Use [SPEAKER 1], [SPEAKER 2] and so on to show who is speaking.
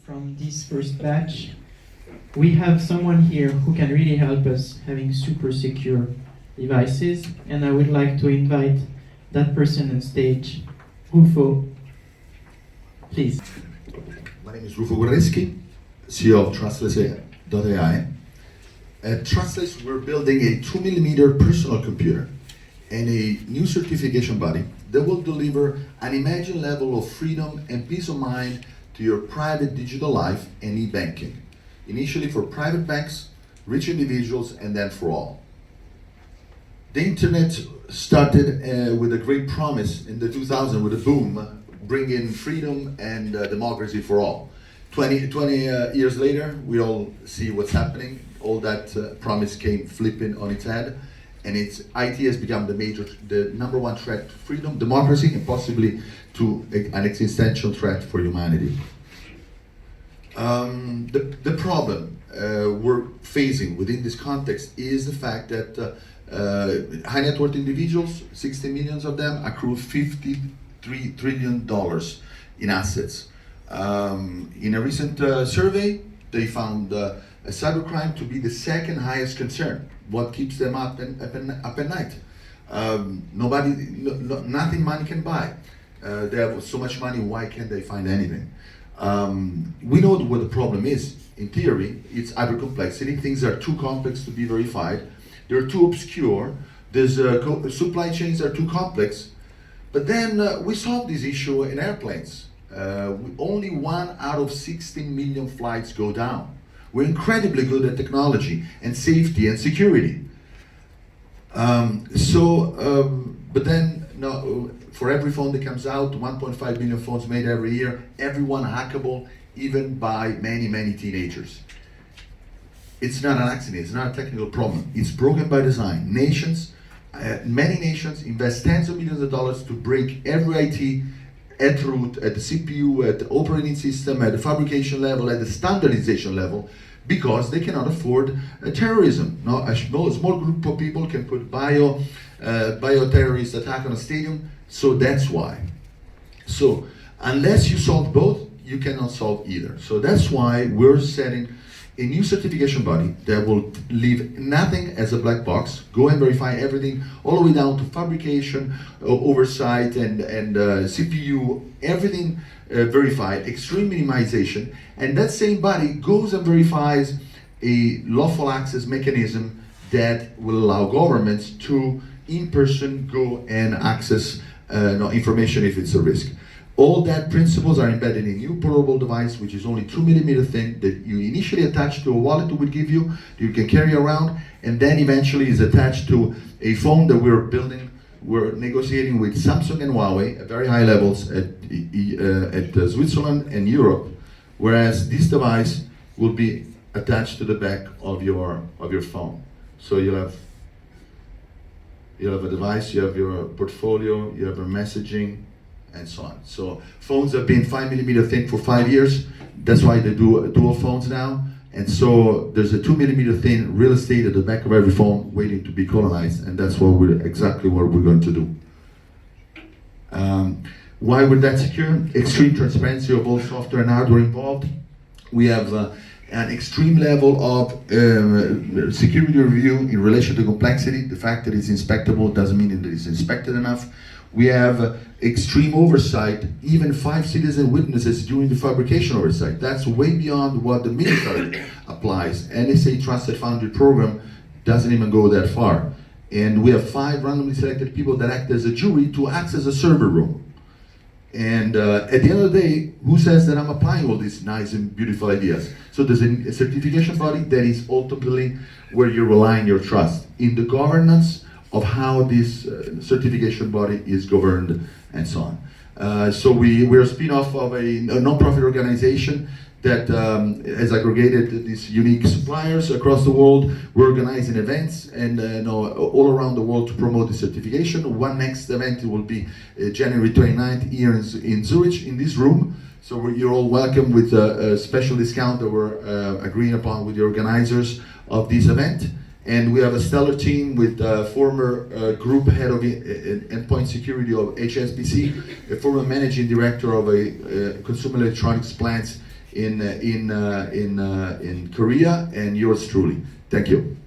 [SPEAKER 1] from this first batch. We have someone here who can really help us having super secure devices, and I would like to invite that person on stage. Rufo, please.
[SPEAKER 2] My name is Rufo Guerreschi, CEO of Trustless.ai. At Trustless, we're building a 2mm personal computer and a new certification body that will deliver an imagined level of freedom and peace of mind to your private digital life and e-banking. Initially for private banks, rich individuals, and then for all. The internet started with a great promise in the 2000s with a boom, bringing freedom and democracy for all. 20 years later, we all see what's happening. All that promise came flipping on its head, and IT has become the number one threat to freedom, democracy, and possibly to an existential threat for humanity. The problem we're facing within this context is the fact that high net worth individuals, 60 million of them, accrue $53 trillion in assets. In a recent survey, they found cybercrime to be the second highest concern. What keeps them up at night? Nothing money can buy. They have so much money, why can't they find anything? We know what the problem is. In theory, it's hypercomplexity. Things are too complex to be verified. They're too obscure. There's supply chains are too complex. But then we solve this issue in airplanes. Only 1 out of 16 million flights go down. We're incredibly good at technology and safety and security. But then, no, for every phone that comes out, 1.5 billion phones made every year, everyone hackable, even by many, many teenagers. It's not an accident, it's not a technical problem. It's broken by design. Many nations invest tens of millions of dollars to break every IT at root, at the CPU, at the operating system, at the fabrication level, at the standardization level, because they cannot afford terrorism. No, a small group of people can put bio-terrorist attack on a stadium, so that's why. So unless you solve both, you cannot solve either. So that's why we're setting a new certification body that will leave nothing as a black box, go and verify everything, all the way down to fabrication, oversight, and CPU, everything verified, extreme minimization, and that same body goes and verifies a lawful access mechanism that will allow governments to, in person, go and access information if it's a risk. All that principles are embedded in a new portable device, which is only 2mm thin, that you initially attach to a wallet that would give you, that you can carry around, and then eventually is attached to a phone that we're building. We're negotiating with Samsung and Huawei at very high levels at Switzerland and Europe, whereas this device will be attached to the back of your phone. So you'll have a device, you have your portfolio, you have your messaging, and so on. So phones have been 5mm thin for 5 years. That's why they do dual phones now. And so there's a 2mm thin real estate at the back of every phone waiting to be colonized, and that's exactly what we're going to do. Why would that secure? Extreme transparency of all software and hardware involved. We have an extreme level of security review in relation to complexity. The fact that it's inspectable doesn't mean that it's inspected enough. We have extreme oversight, even 5 citizen witnesses during the fabrication oversight. That's way beyond what the military applies. NSA Trusted Foundry program doesn't even go that far. And we have 5 randomly selected people that act as a jury to access a server room. And at the end of the day, who says that I'm applying all these nice and beautiful ideas? So there's a certification body that is ultimately where you rely on your trust in the governance of how this certification body is governed and so on. So we're a spin-off of a non-profit organization that has aggregated these unique suppliers across the world. We're organizing events and all around the world to promote the certification. One next event will be January 29th here in Zurich, in this room. So you're all welcome with a special discount that we're agreeing upon with the organizers of this event. And we have a stellar team with former group head of endpoint security of HSBC, a former managing director of a consumer electronics plant in Korea, and yours truly. Thank you.